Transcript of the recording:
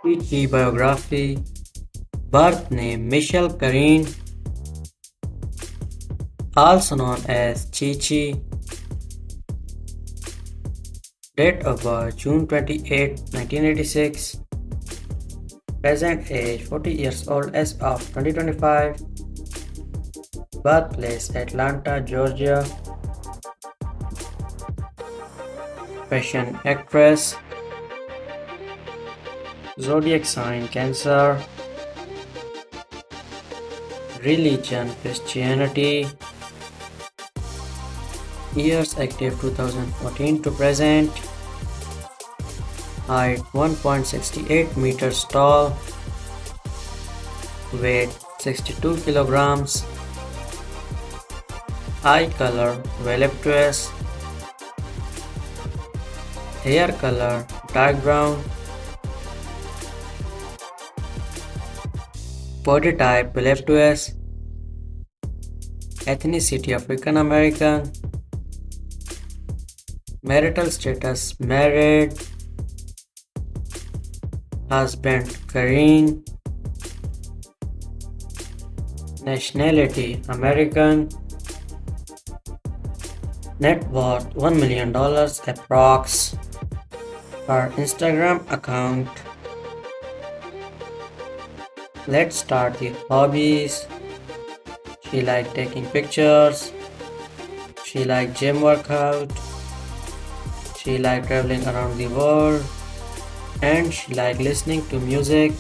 Chi Biography. Birth name Michelle Karine, also known as Chi Chi. Date of birth June 28, 1986. Present age 40 years old as of 2025. Birthplace Atlanta, Georgia. Fashion actress. Zodiac sign Cancer. Religion Christianity. Years active 2014 to present. Height 1.68 meters tall. Weight 62 kilograms. Eye color voluptuous. Hair color dark brown. Body type voluptuous. Ethnicity African American. Marital status married. Husband Kareen. Nationality American. Net worth $1 million approx. Her Instagram account. Let's start the hobbies. She like taking pictures. She like gym workout. She like traveling around the world. And she like listening to music.